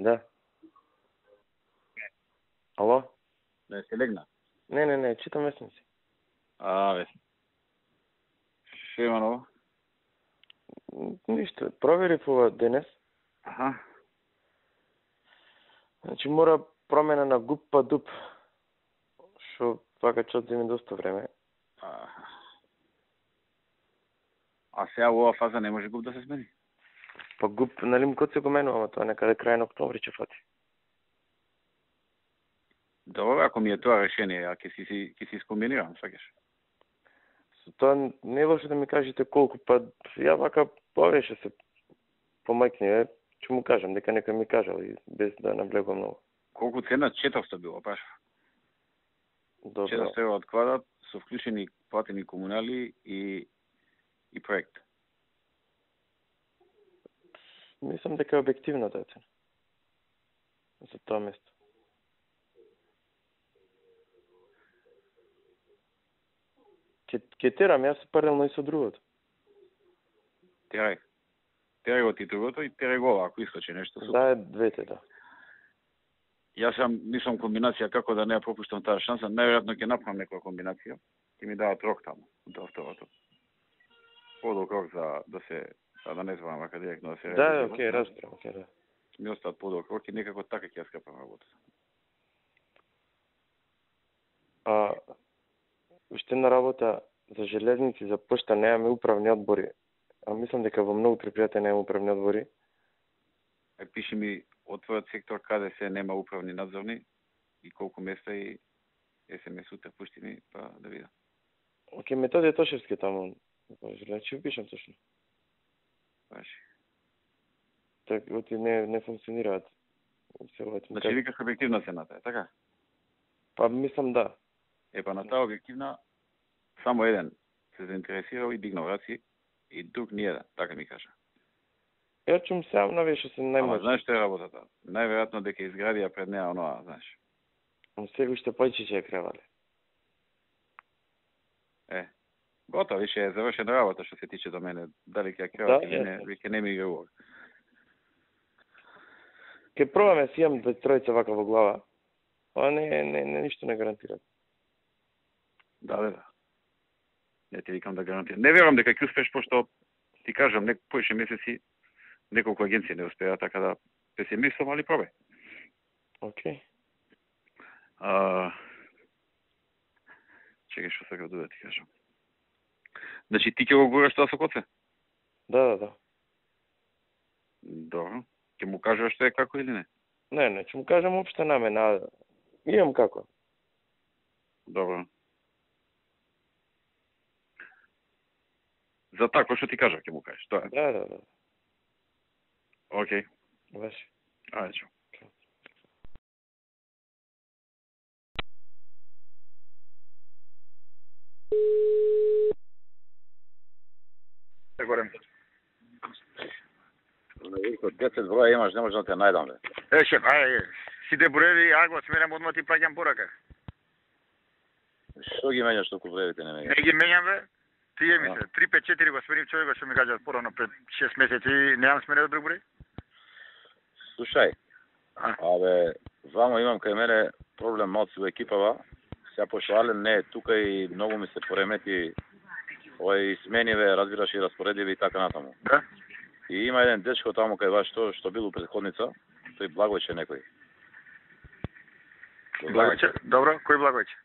Da. Alo? Da si legna? Ne, čitam vesnici. Već. Što ima novo? Ništa, provjerив ova danes. Aha. Znači mora promjena na GUP pa DUP. Što svaka čast zimi dosta vreme. A сега в ова фаза не може ГУП да се смени? Pa GUP, нали кod se го менува, ама това некъде край на октомври će фати. Добро, ако ми е това решение, а ќе си скомбинирам, сваќаш? Това не е лошо да ми кажете колко, па я вака повече се помъкне, че му кажем, дека некој ми кажал и без да наблегувам много. Колку цена? 400 било, баш. Добро. 400 евро од квадрат, со вклучени платени комунали и проект. Мислам дека е објективна таа цена. За тоа место. Ке терам, јас паралелно и со другото. Терај го ти другото и терај го ова, ако искачи нешто. Да, двете, да. Јас мислам комбинација како да не ја пропуштам таа шанса. Најверојатно ќе направам некоја комбинација. Ќе ми дадат рок таму, до второто. Подолг рок за да се, да не зборам вака директно да се... Да, окей, разбирам, окей, да. Ми остаат подолг рок и некако така ќе ја скапам работа. Уште една работа за железници, за пошта немаме управни одбори. А мислам дека во многу предпријатија нема управни одбори. Пиши ми од твојот сектор каде се нема управни надзорни и колку места и СМС утре пушти ми, па да видам. Окей, Методија Тошевски таму. Значи пишам точно. Баши. Така, оти не функционираат. Значи викаш објективна цената, така? Па мислам да. Па на таа објективна само еден се заинтересирал и дигнал раци и друг ни еден, така ми кажа. Ја чум сам навеше се најмногу. Ама знаеш што е работата? Најверојатно дека изградија пред неа оноа, знаеш. Сега уште појче ќе ја кревале. Готово, више е завршена работа што се тиче до мене. Дали ќе ја креват или не, веќе не ми игрува. Ке пробаме си имам тројца вака во глава. Ова не ништо не гарантира. Да. Не ти викам да гарантирам. Не верувам дека ќе успеш, пошто ти кажам, поише месеци неколку агенции не успеа, така да песимистам, али пробај. Окей. Чекај што сакав да ти кажам. Значи ти ќе го гураш тоа со коце? Да. Добро. Ќе му кажеш што е како или не? Не, ќе му кажам општа намена. Имам како. Добро. За тако што ти кажа ќе му кажеш, тоа е? Да. Окей. Ваши. Ајде, чао. Горем. 10 броја имаш, не може да те најдам, бе. Шеф, сите броеви, го сменам одма ти праќам порака. Што ги менјаш толку броевите, не менјаш? Не ги менјам, бе. Тие ми се, 354 го сменив човека што ми кажат порано пред 6 месеци, немам сменет друг број? Слушај, вамо имам кај мене проблем малци во екипава, сега пошто Ален не е тука и многу ми се поремети овој смениве, разбираш и распоредиви и така натаму. Да? И има еден дечко таму кај вас што бил у претходница, тој Благојче некој. Благојче? Добро, кој Благојче?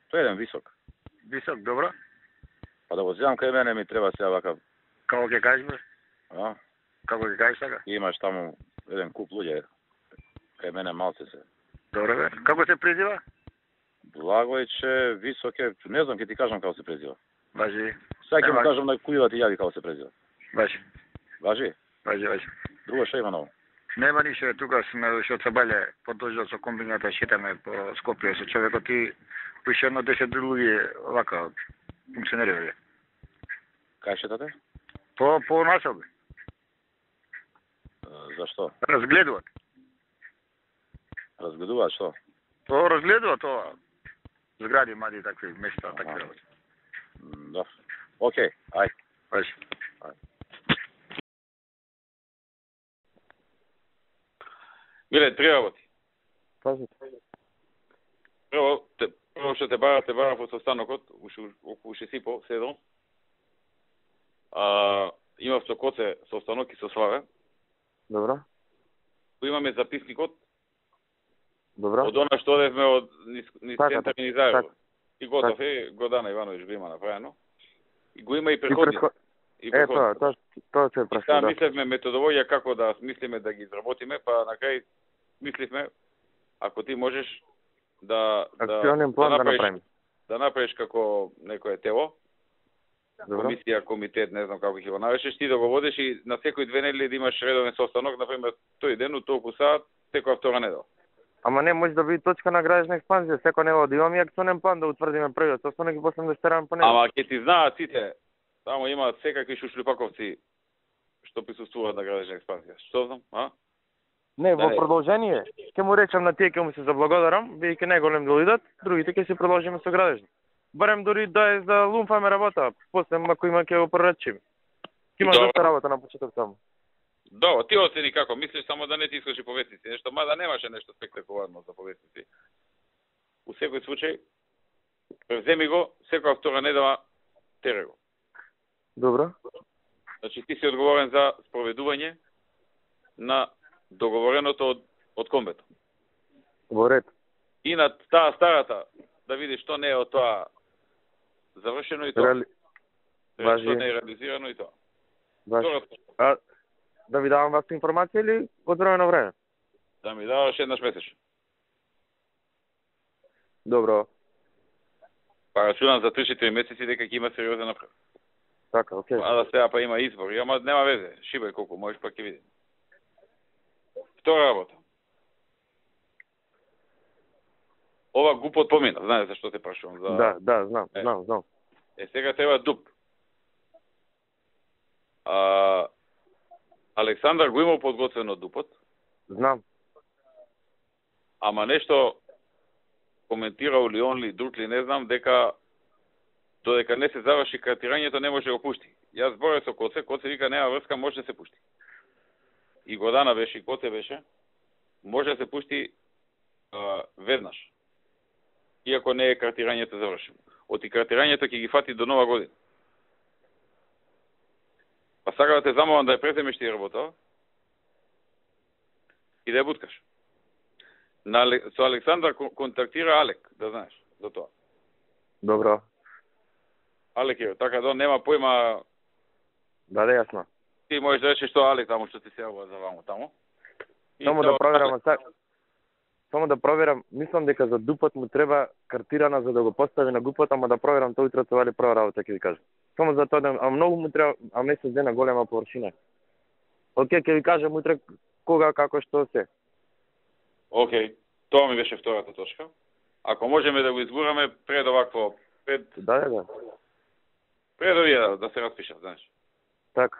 Тој еден висок. Висок, добро. Па да го земам кај мене ми треба сега вака. Како ќе кажеш, бе? Како ќе кажеш така? Имаш таму еден куп луѓе. Кај мене малце се. Добро, бе. Како се презива? Благојче, висок е, не знам, ќе ти кажам како се презива. Важи. Сега ќе му кажам на кој да ти јави како се презива. Важи. Важи? Важи. Друго што има ново? Нема ништо, тука сме што Цабале продолжил со комбината, шетаме по Скопје со човекот и пише едно 10 луѓе вака функционерија. Кај шетате? По насоби. Зашто? Разгледуваат. Разгледуваат што? Разгледуваат тоа. Згради, мади, такви места, такви работи. Да. Окей, ај. Миле, три работи. Кажете. Прво што те бара во состанокот, околу 6:30, 7. Имав со Коце состанок и со Славе. Добро. Имаме записникот. Добро. Од она што одевме од низ центар и Заево. И готов е, Годана Ивановиќ го има направено. И го има и преходни. Тоа се прашува. Сега мислевме методологија како да мислиме да ги изработиме, па на крај мисливме ако ти можеш акционен план да направиме. Да направиш како некое тело. Добро. Комисија, комитет, не знам како ќе го наречеш, ти да го водиш и на секој 2 недели да имаш редовен состанок, например, тој ден од толку саат, секоја втора недела. Ама не може да биде точка на градежна експанзија, секој недела да имаме акционен план да утврдиме првиот состанок и после да стераме по него. Ама ќе ти знаат сите, таму има секакви шушлипаковци што присуствуваат на градежна експанзија. Што знам, а? Не, во продолжение, ќе му речам на тие ќе му се заблагодарам, бидејќи најголем да идат, другите ќе си продолжиме со градежни. Барем дори да е за лумфаме работа, после ако има ќе го прорачиме. Има доста работа на почеток таму. Добро, ти оцени како мислиш, само да не ти искаш и повестници, нешто, мада немаше нешто спектакуларно за повестници. У секој случај, превземи го, секоја втора недела тере го. Добро. Значи ти си одговорен за спроведување на договореното од комбето. Во ред. И на таа старата, да видиш што не е од тоа завршено и тоа. Важи. Што не е реализирано и тоа. Важи. Да ви давам вас информација или од време на време? Да ми даваш еднаш месечно. Добро. Па рачунам за 3-4 месеци дека ќе има сериозен напред. Така, окей. А да сега па има избори, ама нема везе. Шибај колку можеш, па ќе видим. Втора работа. Ова глупот помина, знаеш зашто те прашувам за... Да, знам. Сега треба дуп. Александар го имал подготвено дупот. Знам. Ама нешто коментирал ли он ли друг ли, не знам, дека додека не се заврши картирањето не може да го пушти. Јас зборев со Коце вика нема врска, може да се пушти. И Годана беше, и Коце беше, може да се пушти веднаш. Иако не е картирањето завршено. Оти картирањето ќе ги фати до нова година. Па сакам да те замолам да ја преземеш тие работа и да ја буткаш. Со Александар контактира Алек, да знаеш, за тоа. Добро. Алек е, така да нема појма... Да, јасно. Ти можеш да речеш што Алек таму, што ти се јавува за ваму таму. Само да проверам, мислам дека за дупот му треба картирана за да го постави на гупот, ама да проверам тоа утре тоа ли прва работа ќе ви кажам. Само за тоа, а многу му треба, а месец дена голема површина. Океј, ќе ви кажам утре кога, како, што се. Океј, тоа ми беше втората точка. Ако можеме да го изгураме пред овакво, Да. Пред овие да се распишат, знаеш. Така.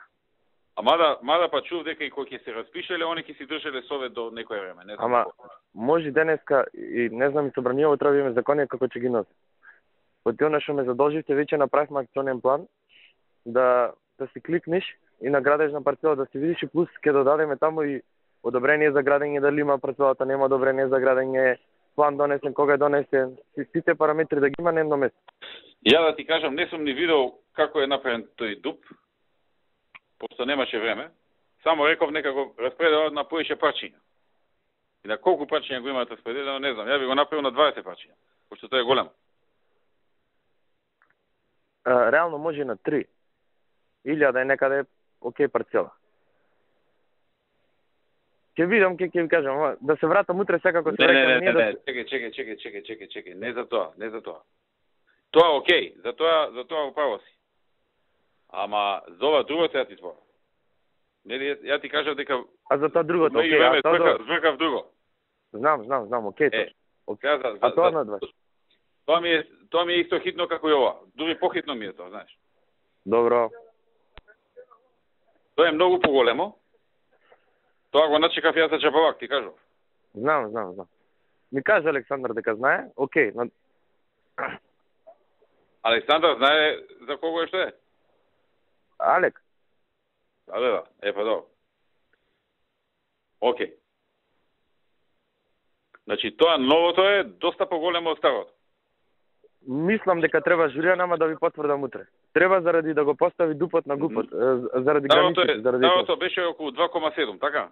А мада па чув дека и кој ќе се распишеле, они ќе си држеле совет до некој време, не знам. Ама може денеска и не знам и собранијаво треба имаме закони како ќе ги носи. Од она што ме задолживте, веќе направивме акционен план да си кликнеш и на градежна парцела да си видиш и плюс ќе додадеме таму и одобрение за градење, дали има парцелата, нема одобрение за градење, план донесен, кога е донесен, сите параметри да ги има на едно место. Ја да ти кажам, не сум ни видел како е направен тој дуп, пошто немаше време. Само реков нека го распределат на поише парчиња. И на колку парчиња го имате распределено, не знам. Ја би го направил на 20 парчиња, пошто тоа е големо. Реално може и на 3. Или да е некаде окей парцела. Ќе видам, ќе ви кажам, да се вратам утре секако се рекам. Не, чекај, не за тоа. Тоа е окей, за тоа управо си. Ама за ова другото ја ти зборам. Нели ја ти кажав дека за тоа другото, окей, збркав друго. Знам, окей. А тоа на 20. Тоа ми е исто хитно како и ова. Дури похитно ми е тоа, знаеш. Добро. Тоа е многу поголемо. Тоа го начекав јас за джабавак, ти кажав. Знам. Ми каже Александар дека знае, окей. Александар знае за кого е што е? Алек. Да. Па добро. Океј. Значи тоа новото е доста поголемо од старото. Мислам дека треба журија, нама да ви потврдам утре. Треба заради да го постави дупот на гупот, заради границите, заради тоа. Старото беше околу 2,7, така?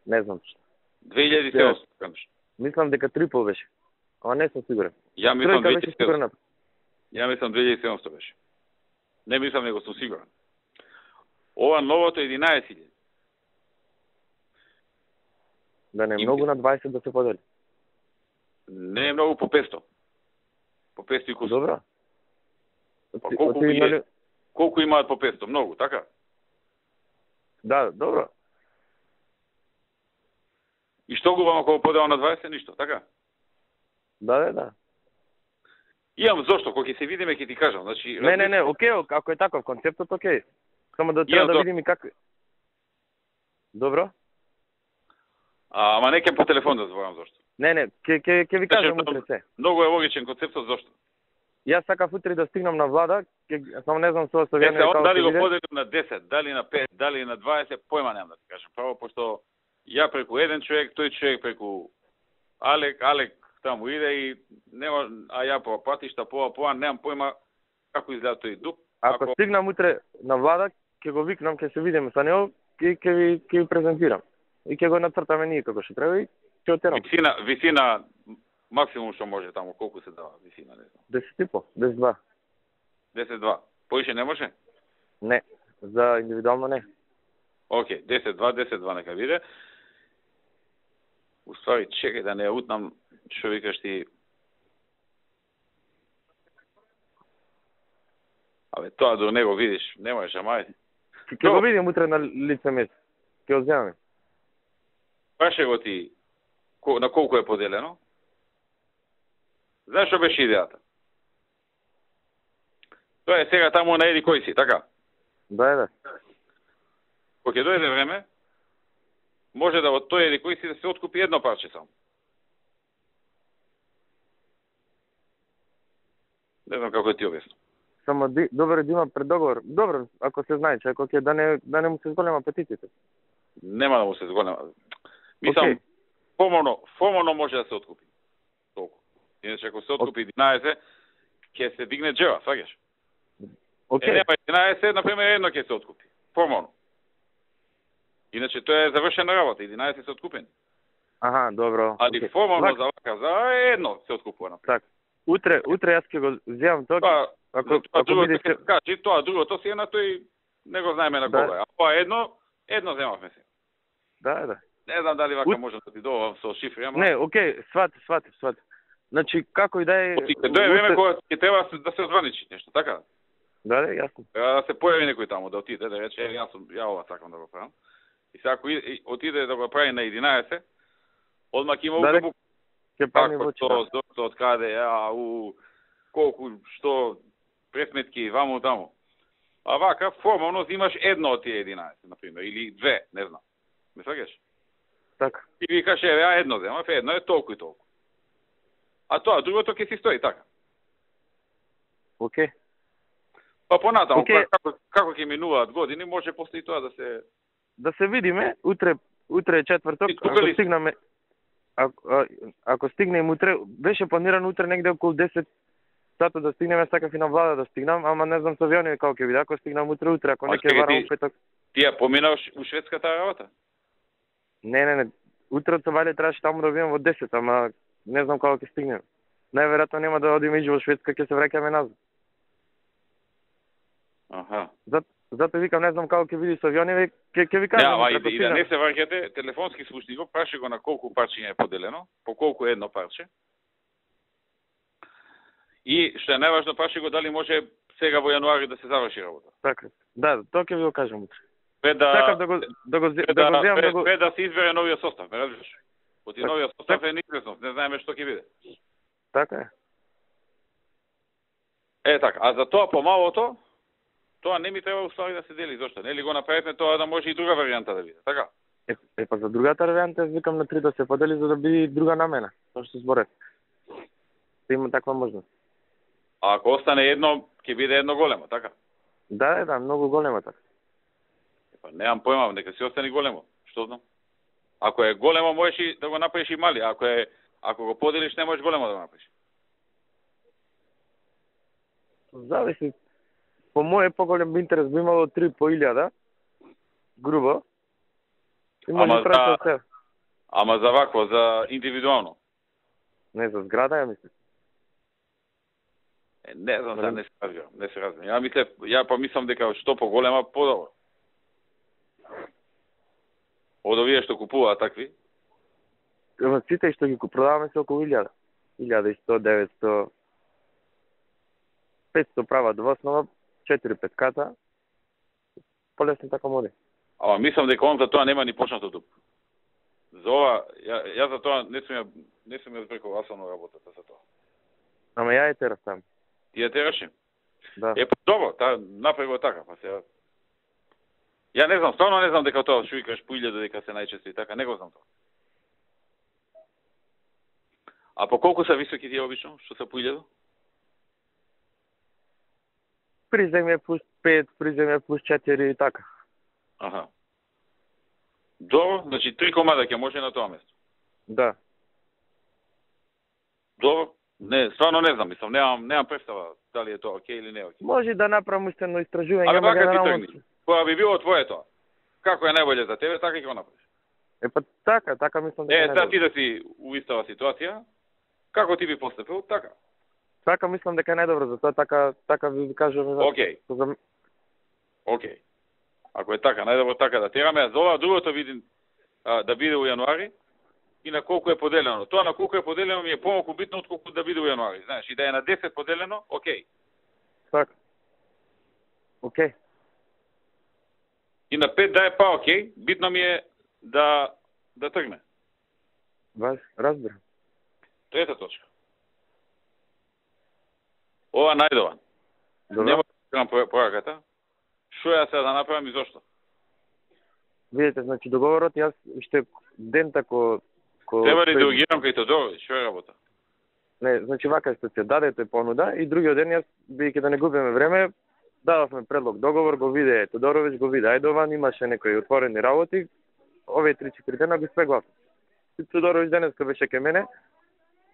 Не знам. 2700. Мислам дека 3,5 беше. Ама не сум сигурен. Ја мислам 2700. Ја мислам 2700 беше. Не мислам, него сум сигурен. Ова новото е 11.000. Да не е многу на 20 да се подели. Не е многу по 500. По 500 и кусок. Добро. Колку имаат по 500? Многу, така? Да, добро. И што губам ако го подела на 20? Ништо, така? Да. Имам зошто, кога ќе се видиме ќе ти кажам. Значи, не, окей, ако е таков концептот, окей. Само да треба да видиме как. Добро? Ама не ке по телефон да зборам зошто. Не, ќе ви кажам утре се. Многу е логичен концептот зошто. Јас сакав утре да стигнам на влада, само не знам со Јане како дали го поделим на 10, дали на 5, дали на 20, појма немам да ти кажам. Право пошто ја преку еден човек, тој човек преку Алек таму иде и нема, а ја по патишта поа немам појма како изгледа тој дуп. Ако стигнам утре на влада, ќе го викнам, ќе се видиме со него и ќе ви презентирам. И ќе го нацртаме ние како што треба и ќе отерам. Висина максимум што може таму, колку се дава висина, не знам. 10,5, 10,2. 10,2. Поише не може? Не, за индивидуално не. Океј, 10,2 нека биде. Уствари, чекај да не утнам, што викаш ти. Абе, тоа до него видиш, не можеш, ама ајде. Ќе го видим утре на лице место. Ќе го земаме. Праше го ти на колку е поделено. Знаеш што беше идејата? Тоа е сега таму на еди кој си, така? Да. Кога ќе дојде време, може да од тој еди кој си да се откупи едно парче само. Не знам како ти објаснам. Само добро да има преддоговор. Добро, ако се знае, че ако ќе да не му се зголема апетитите. Нема да му се зголема. Мислам, формално може да се откупи. Толку. Иначе ако се откупи 11, ќе се дигне джева, сваѓаш? Океј. Нема 11, например, едно ќе се откупи. Формално. Иначе тоа е завршена работа, 11 се откупени. Аха, добро. Али формално за вака, за едно се откупува. Така. Утре јас ќе го земам тоа. Ако видите, кажи тоа другото си е на тој, не го знаеме на кога. А тоа едно земавме се. Да. Не знам дали вака можам да ти довам со шифри, ама. Не, океј, свати. Значи како и да е. Тоа е време кога ќе треба да се озваничи нешто, така? Да, јасно. Да се појави некој таму да отиде, да рече, ја ова сакам да го правам. И сега ако отиде да го прави на 11, одма ќе има угабу. Ќе пами во зошто, од каде, колку, што, пресметки, ваму таму. А вака, формално имаш едно од тие 11, например, или две, не знам. Ме сваќаш? Така. И викаш, ја едно земав, едно е толку и толку. А тоа, другото ќе си стои така. Океј. Па понатаму, како ќе минуваат години, може после и тоа да се... Да се видиме, утре е четврток, ако стигнаме... Ако стигнем утре, беше планирано утре негде околу 10 сата да стигнеме, сакав и на влада да стигнам, ама не знам со авиони како ќе биде, ако стигнам утре, ако не ќе варам петок. Ти ја поминаш у шведската работа? Не. Утре од Савале требаше таму да бидам во 10, ама не знам како ќе стигнем. Најверојатно нема да одиме и во Шведска, ќе се враќаме назад. Аха. Затоа викам, не знам како ќе биде со авиони, ќе ви кажам. И да не се враќате, телефонски слушни го, праши го на колку парчиња е поделено, по колку едно парче. И што е најважно, праши го дали може сега во јануари да се заврши работа. Така. Да, тоа ќе ви го кажам утре. Пред да се избере новиот состав, ме разбираш? Оти новиот состав е неизвестност, не знаеме што ќе биде. Така е. Така, а за тоа помалото, тоа не ми треба уствари да се дели, зошто? Нели го направивме тоа да може и друга варијанта да биде, така? Па за другата варијанта викам на 3 да се подели за да биде друга намена, тоа што зборев. Има таква можност. А ако остане едно, ќе биде едно големо, така? Да, многу големо така. Па немам појма, нека си остане големо. Што знам? Ако е големо, можеш и да го направиш и мали. Ако го поделиш, не можеш големо да го направиш. Зависи. По моје поголем интерес би имало 3 по 1000, грубо. Ама за вакво, за индивидуално. Не, за зграда, ја мислам. Не знам, не се разбирам. Ја помислам дека што поголема, подобро. Од овие што купуваат такви? Сите што ги продаваме се околу 1000. 1100, 900, 500 прават во основа, 4-5 ката. Полесно така моди. Ама мислам дека он за тоа нема ни почнато тук. За ова, ја за тоа не сум ја збрекал асално работата за тоа. Ама ја е терас там. Ти ја тераши? Да. Па добро, направи го така, па се. Ја не знам, стварно не знам дека тоа што викаш по 1000 дека се најчесто и така, не го знам тоа. А по колку се високи тие обично, што се по 1000? Приземје плюс 5, приземје плюс 4 и така. Аха. Добро, значи 3 комада ќе може на тоа место. Да. Добро. Не, стварно не знам, мислам, немам представа дали е тоа окей или не окей. Може да направам уште едно истражување, ама генерално. Кога би било твое тоа? Како е најболje за тебе, така ќе го направиш. Па така мислам дека. Ти да си у истава ситуација, како ти би постапил, така. Така мислам дека е најдобро за тоа, така ви кажувам. Океј. Ако е така, најдобро така да тераме, за ова другото видим да биде у јануари и на колку е поделено. Тоа на колку е поделено ми е помалку битно отколку да биде у јануари. Знаеш, и да е на 10 поделено, океј. Така. Океј. И на 5 да е па океј, битно ми е да тргне. Разбирам. Трета точка. Ова најдован. Нема да пораката. Што ја сега да направам и зошто? Видите, значи договорот јас уште ден тако треба ли да реагирам кај Тодороvić, што е работа? Не, значи вака што се дадете понуда и другиот ден јас бидејќи да не губиме време, дадовме предлог договор, го виде Тодороvić, го виде Ајдован, имаше некои отворени работи. Овие 3-4 дена ги спеглав. Тодороvić денеска беше кај мене.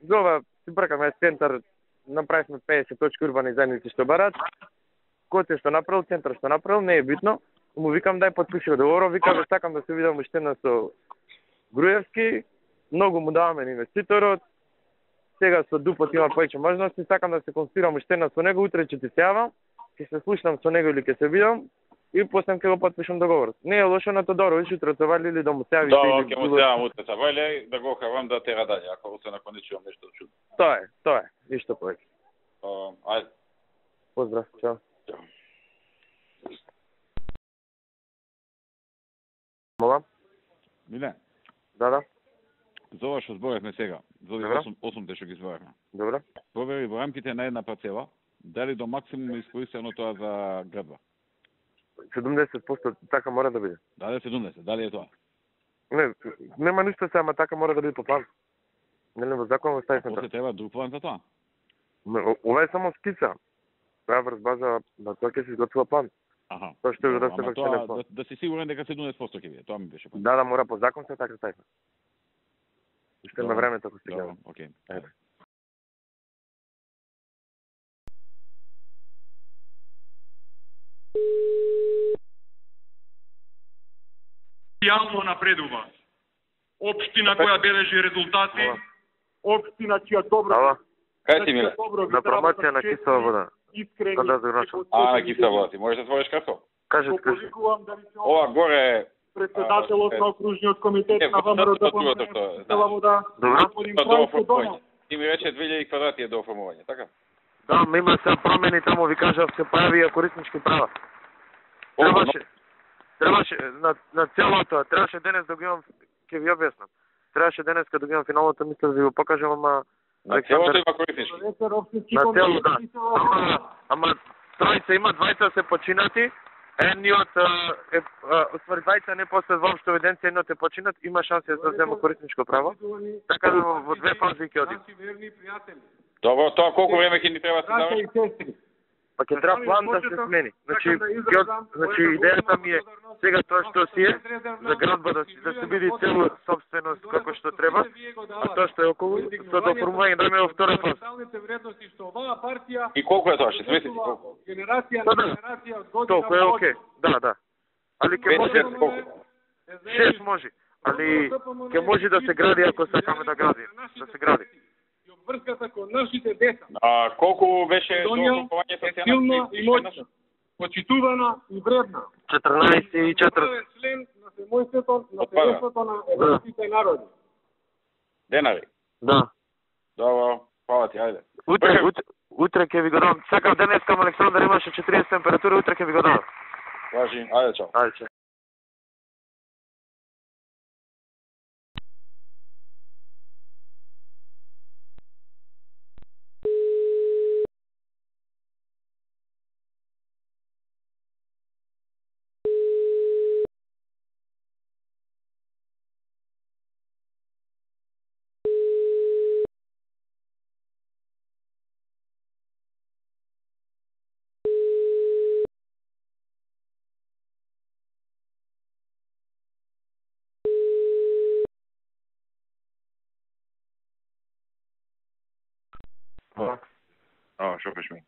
За ова си бркаме центар, направивме 50 точки урбани заедници што барат. Кој што направил, центар што направил, не е битно. Му викам дај потпиши договор, викам сакам да се видам уште една со Груевски, многу му даваме на инвеститорот. Сега со Дупот има повеќе можности, сакам да се консултирам уште една со него, утре ќе ти се јавам, ќе се слушнам со него или ќе се видам и после ќе го потпишам договорот. Не е лошо на Тодороvić утре се вали или да му се јави. Да, ќе му се јавам утре се вали, да го хавам да тера дале, ако се не чувам нешто чудно. Тоа е, ништо повеќе. Ајде. Поздрав, чао. Мола? Миле. Да. За ова што зборевме сега, за 8 што ги зборевме. Добро. Провери во рамките на една парцела, дали до максимум е искористено тоа за градба? 70% така мора да биде. Дали 70, дали е тоа? Не, нема ништо се, ама така мора да биде по план. Нели во закон во ставивме тоа? После треба друг план за тоа? Ова е само скица. Тоа врз база на тоа ќе се изготвува план. Аха. Тоа што да се врши план. Да си сигурен дека 70% ќе биде, тоа ми беше план. Да, мора по закон се така ставивме. Уште на времето ако се гледа. Океј. Јално напредува. Општина која бележи резултати, општина чија добро... Кај си, Миле? На промоција на кисела вода. На кисела вода. Ти можеш да отвориш касо? Кажи. Ова горе... Председателот на окружниот комитет на ВМРО за кисела вода. Ти ми рече 2000 квадрати е до оформување, така? Да, има се промени таму, ви кажав, се појави кориснички права. Требаше на целото, требаше денес да го имам, ќе ви објаснам. Требаше денес да го имам финалното, мисля да ви го покажам, ама... На целото има кориснички? На целото, да. Ама тројца има, двајца се починати, едниот е, двајца не после воопшто евиденција, едниот е починат, има шанса да зема корисничко право, така да во 2 фази ќе одим. Добро, тоа колку време ќе ни треба да се дава? па ќе треба план да се смени. Значи идејата ми е сега тоа што си е за градба да се биде цело собственост како што треба, а тоа што е околу со доформување да ме во втора фаза. И колку е тоа? Ќе смислите колку? Генерација на генерација од година. Толку е окей. Да. Али ќе може 6 може. Али ќе може да се гради ако сакаме да гради. Да се гради. Врската кон нашите деца. А колку беше докупување со силна и моќна, почитувана и вредна. 14 и 4. Тоа е член на семејството на европските народи. Денари. Да. Добро, фала ти, ајде. Утре ќе ви го дам. Сакам денеска Александар имаше 40 температура, утре ќе ви го дам. Важи, ајде чао. Ајде чао. Шо пеш ми?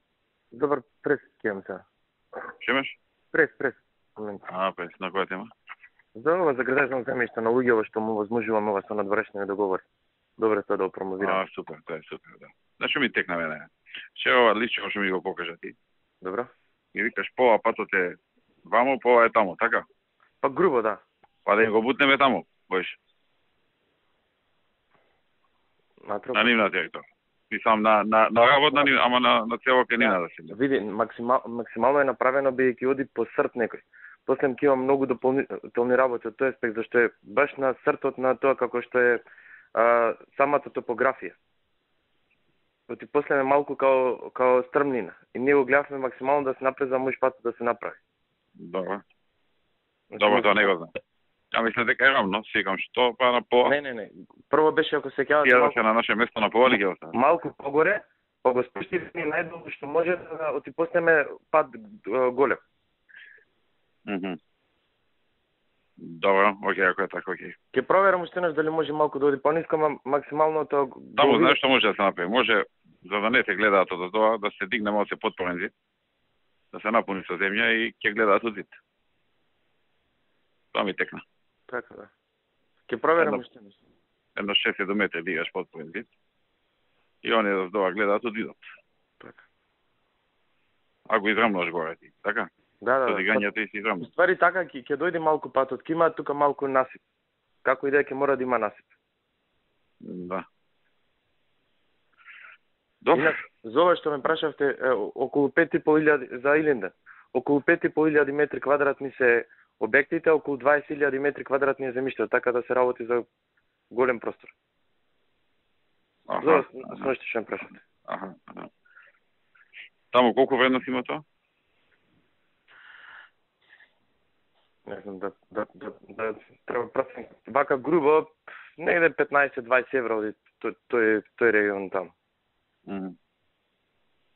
Добар, прес ќе имам сега. Шо имаш? Прес. Прес, на која тема? За ова за градежно земјиште на луѓето што му возможуваме ова со надворешни договори. Добре тоа да го промовирам. Супер, тоа е супер, да. Зашо ми текна мене? Ше ова лично што ми го покажа ти. Добро. И викаш пова патот е вамо, пова е таму, така? Па грубо, да. Па да го бутнеме таму, боиш. На нивна територија. И сам на работна, ама на цело ке нина да се. Види, максимално е направено бидејќи оди по срт некој. После ќе има многу дополнителни работи од тој аспект, зашто е баш на сртот на тоа како што е самата топографија. Оти после е малку као стрмнина. И ние го гледавме максимално да се направи за мој пат да се направи. Добро. Добро, тоа не го знам. Ја мислам дека е равно, секам што па на по. Не. Прво беше ако се ќе да се на наше место на повали ќе остане. Малку погоре, па го спуштиме најдолу што може да оти поснеме пат голем. Добро, окей, ако е така, окей. Ќе проверам уште еднаш дали може малку да оди пониско, ама максимално тоа. Таму знаеш што може да се направи? Може за да не се гледаат од тоа, да се дигне малку подпорен зид, да се напуни со земја и ќе гледаат од зид. Тоа ми текна. Така да. Ќе проверам уште еднаш. Едно 6 метри дигаш подпорен зид. И оние од тоа гледаат од зидот. Така. Ако израмнаш горе ти, така? Да. Со дигањето и си израмнаш. Ствари така ќе дојде малку патот, ќе има тука малку насип. Како и да ќе мора да има насип. Да. Добро. За ова што ме прашавте, околу 5.500 за Илинден. Околу 5.500 метри квадратни се објектите, околу 20.000 метри квадратни е земјиште, така да се работи за голем простор. За сноште што ме прашавте. Таму колку вредност има тоа? Не знам, да треба процент. Вака грубо, негде 15-20 евро оди тој регион таму.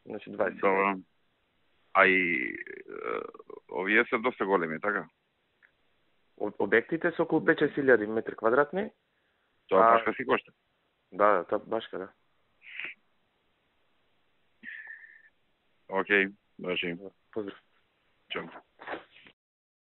Значи 20. Добро. А и овие се доста големи, така? Објектите се околу 5-6.000 метри квадратни. Тоа башка си кошта? Да, тоа башка, да. Окей, дажи. Поздрав. Чао.